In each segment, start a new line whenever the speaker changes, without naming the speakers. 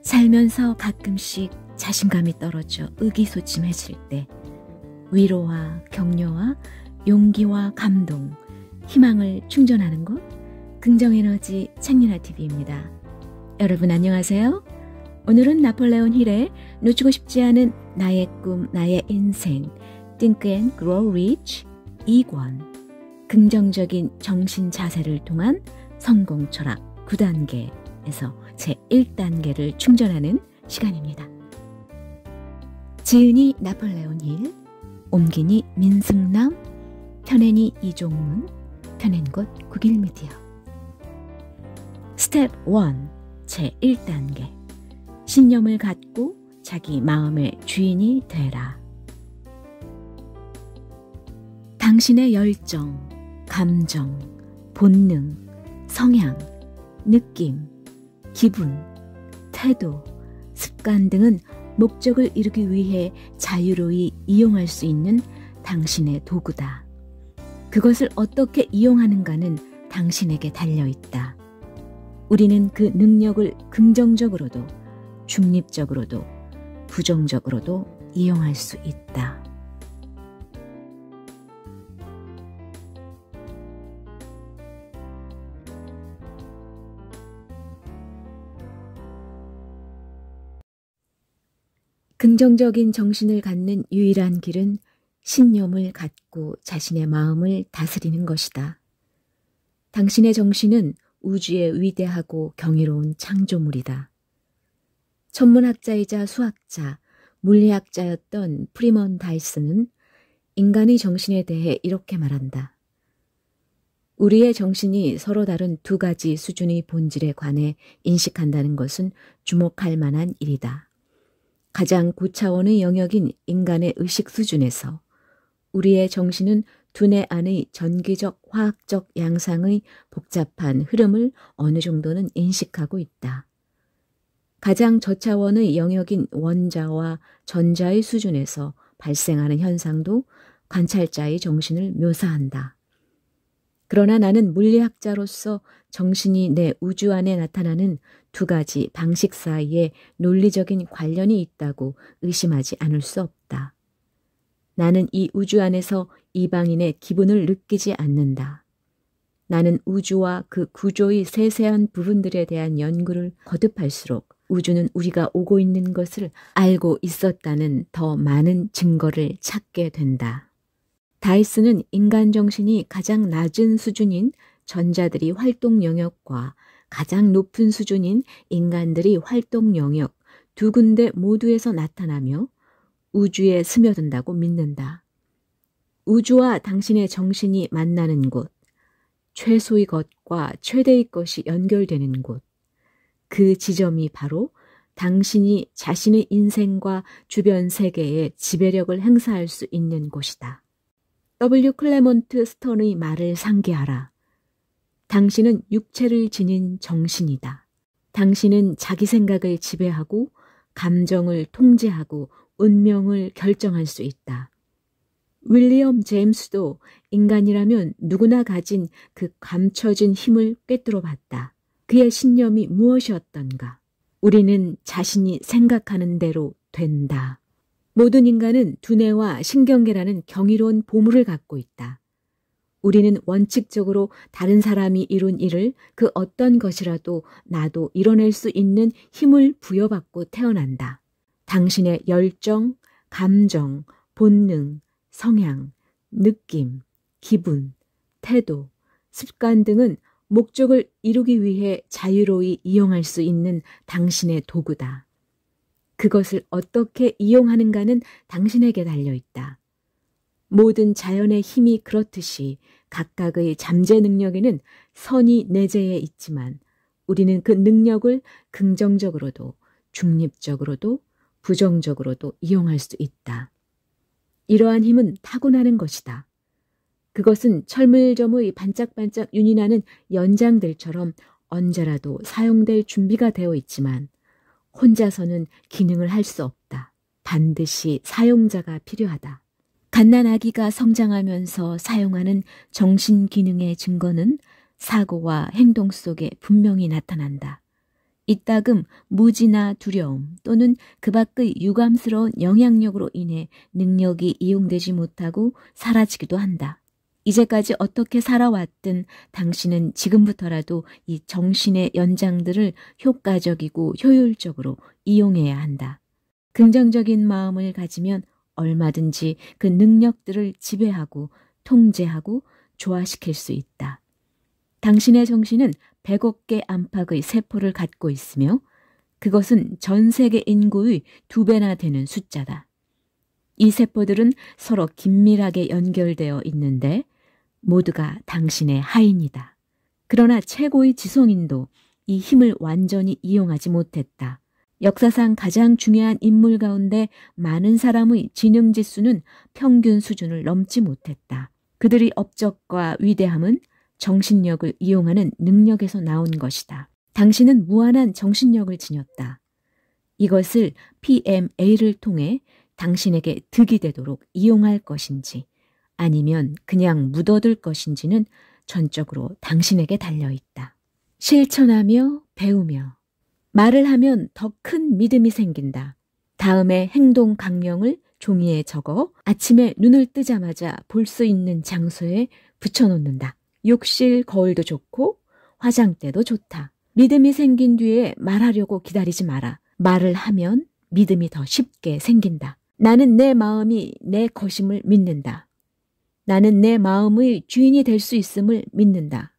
살면서 가끔씩 자신감이 떨어져 의기소침해질 때 위로와 격려와 용기와 감동, 희망을 충전하는 곳 긍정에너지 창민아TV입니다. 여러분 안녕하세요. 오늘은 나폴레온 힐의 놓치고 싶지 않은 나의 꿈, 나의 인생 Think and Grow Rich 2권 긍정적인 정신 자세를 통한 성공 철학 9단계에서 제1단계를 충전하는 시간입니다. 지은이 나폴레온 힐, 옮기니 민승남, 펴내니 이종문, 펴낸 곳 국일미디어. 스텝 1, 제1단계 신념을 갖고 자기 마음의 주인이 되라. 당신의 열정, 감정, 본능, 성향, 느낌, 기분, 태도, 습관 등은 목적을 이루기 위해 자유로이 이용할 수 있는 당신의 도구다. 그것을 어떻게 이용하는가는 당신에게 달려있다. 우리는 그 능력을 긍정적으로도 중립적으로도 부정적으로도 이용할 수 있다. 긍정적인 정신을 갖는 유일한 길은 신념을 갖고 자신의 마음을 다스리는 것이다. 당신의 정신은 우주의 위대하고 경이로운 창조물이다. 천문학자이자 수학자, 물리학자였던 프리먼 다이슨은 인간의 정신에 대해 이렇게 말한다. 우리의 정신이 서로 다른 두 가지 수준의 본질에 관해 인식한다는 것은 주목할 만한 일이다. 가장 고차원의 영역인 인간의 의식 수준에서 우리의 정신은 두뇌 안의 전기적 화학적 양상의 복잡한 흐름을 어느 정도는 인식하고 있다. 가장 저차원의 영역인 원자와 전자의 수준에서 발생하는 현상도 관찰자의 정신을 묘사한다. 그러나 나는 물리학자로서 정신이 내 우주 안에 나타나는 두 가지 방식 사이에 논리적인 관련이 있다고 의심하지 않을 수 없다. 나는 이 우주 안에서 이방인의 기분을 느끼지 않는다. 나는 우주와 그 구조의 세세한 부분들에 대한 연구를 거듭할수록 우주는 우리가 오고 있는 것을 알고 있었다는 더 많은 증거를 찾게 된다. 다이슨은 인간 정신이 가장 낮은 수준인 전자들이 활동 영역과 가장 높은 수준인 인간들이 활동 영역 두 군데 모두에서 나타나며 우주에 스며든다고 믿는다. 우주와 당신의 정신이 만나는 곳, 최소의 것과 최대의 것이 연결되는 곳, 그 지점이 바로 당신이 자신의 인생과 주변 세계에 지배력을 행사할 수 있는 곳이다. W. 클레먼트 스턴의 말을 상기하라. 당신은 육체를 지닌 정신이다. 당신은 자기 생각을 지배하고 감정을 통제하고 운명을 결정할 수 있다. 윌리엄 제임스도 인간이라면 누구나 가진 그 감춰진 힘을 꿰뚫어 봤다. 그의 신념이 무엇이었던가? 우리는 자신이 생각하는 대로 된다. 모든 인간은 두뇌와 신경계라는 경이로운 보물을 갖고 있다. 우리는 원칙적으로 다른 사람이 이룬 일을 그 어떤 것이라도 나도 이뤄낼 수 있는 힘을 부여받고 태어난다. 당신의 열정, 감정, 본능, 성향, 느낌, 기분, 태도, 습관 등은 목적을 이루기 위해 자유로이 이용할 수 있는 당신의 도구다. 그것을 어떻게 이용하는가는 당신에게 달려있다. 모든 자연의 힘이 그렇듯이 각각의 잠재 능력에는 선이 내재해 있지만 우리는 그 능력을 긍정적으로도 중립적으로도 부정적으로도 이용할 수 있다. 이러한 힘은 타고나는 것이다. 그것은 철물점의 반짝반짝 윤이 나는 연장들처럼 언제라도 사용될 준비가 되어 있지만 혼자서는 기능을 할 수 없다. 반드시 사용자가 필요하다. 갓난 아기가 성장하면서 사용하는 정신 기능의 증거는 사고와 행동 속에 분명히 나타난다. 이따금 무지나 두려움 또는 그 밖의 유감스러운 영향력으로 인해 능력이 이용되지 못하고 사라지기도 한다. 이제까지 어떻게 살아왔든 당신은 지금부터라도 이 정신의 연장들을 효과적이고 효율적으로 이용해야 한다. 긍정적인 마음을 가지면 얼마든지 그 능력들을 지배하고 통제하고 조화시킬 수 있다. 당신의 정신은 100억 개 안팎의 세포를 갖고 있으며 그것은 전 세계 인구의 2배나 되는 숫자다. 이 세포들은 서로 긴밀하게 연결되어 있는데 모두가 당신의 하인이다. 그러나 최고의 지성인도 이 힘을 완전히 이용하지 못했다. 역사상 가장 중요한 인물 가운데 많은 사람의 지능지수는 평균 수준을 넘지 못했다. 그들의 업적과 위대함은 정신력을 이용하는 능력에서 나온 것이다. 당신은 무한한 정신력을 지녔다. 이것을 PMA를 통해 당신에게 득이 되도록 이용할 것인지 아니면 그냥 묻어둘 것인지는 전적으로 당신에게 달려있다. 실천하며 배우며 말을 하면 더 큰 믿음이 생긴다. 다음에 행동 강령을 종이에 적어 아침에 눈을 뜨자마자 볼 수 있는 장소에 붙여놓는다. 욕실, 거울도 좋고 화장대도 좋다. 믿음이 생긴 뒤에 말하려고 기다리지 마라. 말을 하면 믿음이 더 쉽게 생긴다. 나는 내 마음이 내 것임을 믿는다. 나는 내 마음의 주인이 될 수 있음을 믿는다.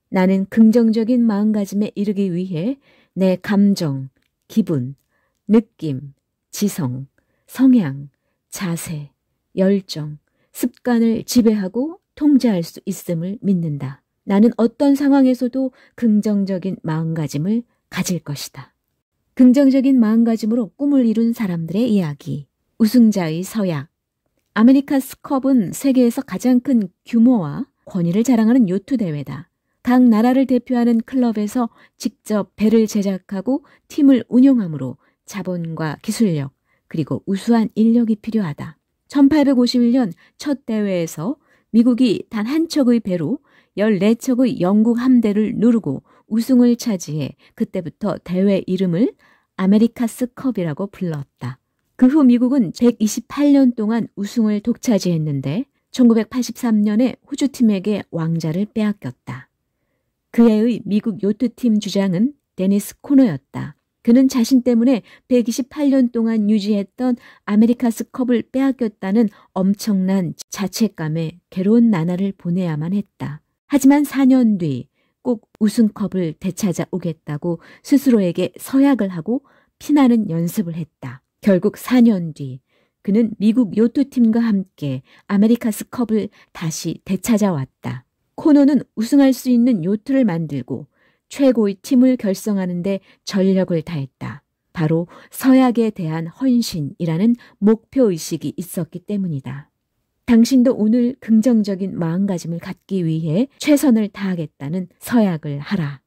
나는 긍정적인 마음가짐에 이르기 위해 내 감정, 기분, 느낌, 지성, 성향, 자세, 열정, 습관을 지배하고 통제할 수 있음을 믿는다. 나는 어떤 상황에서도 긍정적인 마음가짐을 가질 것이다. 긍정적인 마음가짐으로 꿈을 이룬 사람들의 이야기. 우승자의 서약. 아메리카스 컵은 세계에서 가장 큰 규모와 권위를 자랑하는 요트 대회다. 각 나라를 대표하는 클럽에서 직접 배를 제작하고 팀을 운영하므로 자본과 기술력 그리고 우수한 인력이 필요하다. 1851년 첫 대회에서 미국이 단 한 척의 배로 14척의 영국 함대를 누르고 우승을 차지해 그때부터 대회 이름을 아메리카스 컵이라고 불렀다. 그 후 미국은 128년 동안 우승을 독차지했는데 1983년에 호주팀에게 왕자를 빼앗겼다. 그 해의 미국 요트팀 주장은 데니스 코너였다. 그는 자신 때문에 128년 동안 유지했던 아메리카스 컵을 빼앗겼다는 엄청난 자책감에 괴로운 나날을 보내야만 했다. 하지만 4년 뒤 꼭 우승컵을 되찾아 오겠다고 스스로에게 서약을 하고 피나는 연습을 했다. 결국 4년 뒤 그는 미국 요트팀과 함께 아메리카스 컵을 다시 되찾아왔다. 코너는 우승할 수 있는 요트를 만들고 최고의 팀을 결성하는 데 전력을 다했다. 바로 서약에 대한 헌신이라는 목표의식이 있었기 때문이다. 당신도 오늘 긍정적인 마음가짐을 갖기 위해 최선을 다하겠다는 서약을 하라.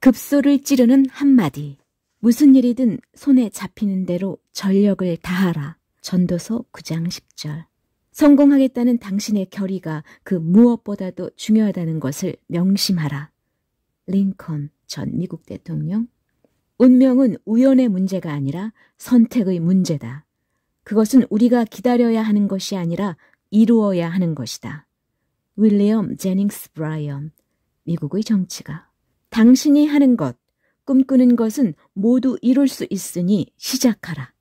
급소를 찌르는 한마디. 무슨 일이든 손에 잡히는 대로 전력을 다하라. 전도서 9장 10절. 성공하겠다는 당신의 결의가 그 무엇보다도 중요하다는 것을 명심하라. 링컨 전 미국 대통령. 운명은 우연의 문제가 아니라 선택의 문제다. 그것은 우리가 기다려야 하는 것이 아니라 이루어야 하는 것이다. 윌리엄 제닝스 브라이언, 미국의 정치가. 당신이 하는 것, 꿈꾸는 것은 모두 이룰 수 있으니 시작하라.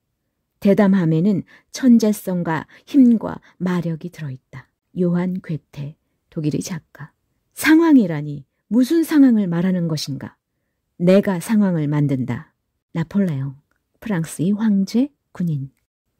대담함에는 천재성과 힘과 마력이 들어있다. 요한 괴테, 독일의 작가. 상황이라니 무슨 상황을 말하는 것인가? 내가 상황을 만든다. 나폴레옹, 프랑스의 황제, 군인.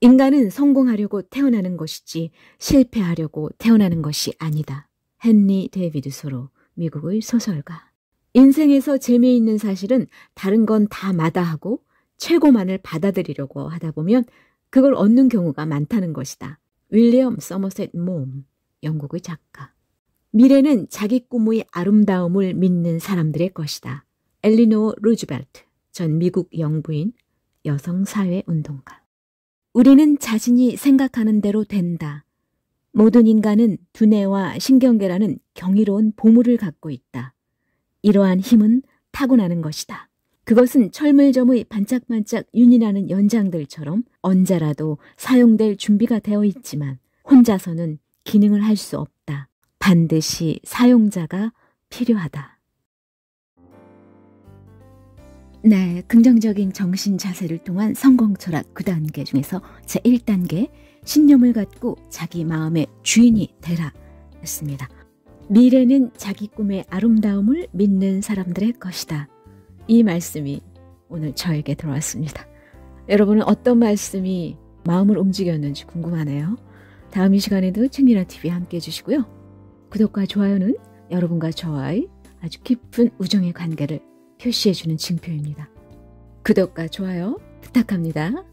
인간은 성공하려고 태어나는 것이지 실패하려고 태어나는 것이 아니다. 헨리 데이비드 소로, 미국의 소설가. 인생에서 재미있는 사실은 다른 건 다 마다하고 최고만을 받아들이려고 하다 보면 그걸 얻는 경우가 많다는 것이다. 윌리엄 서머셋 몬, 영국의 작가. 미래는 자기 꿈의 아름다움을 믿는 사람들의 것이다. 엘리노어 루즈벨트, 전 미국 영부인, 여성 사회운동가. 우리는 자신이 생각하는 대로 된다. 모든 인간은 두뇌와 신경계라는 경이로운 보물을 갖고 있다. 이러한 힘은 타고나는 것이다. 그것은 철물점의 반짝반짝 윤이 나는 연장들처럼 언제라도 사용될 준비가 되어 있지만 혼자서는 기능을 할 수 없다. 반드시 사용자가 필요하다. 네, 긍정적인 정신 자세를 통한 성공 철학 9단계 중에서 제1단계 신념을 갖고 자기 마음의 주인이 되라 였습니다. 미래는 자기 꿈의 아름다움을 믿는 사람들의 것이다. 이 말씀이 오늘 저에게 들어왔습니다. 여러분은 어떤 말씀이 마음을 움직였는지 궁금하네요. 다음 이 시간에도 책미라TV 함께 해주시고요. 구독과 좋아요는 여러분과 저와의 아주 깊은 우정의 관계를 표시해주는 징표입니다. 구독과 좋아요 부탁합니다.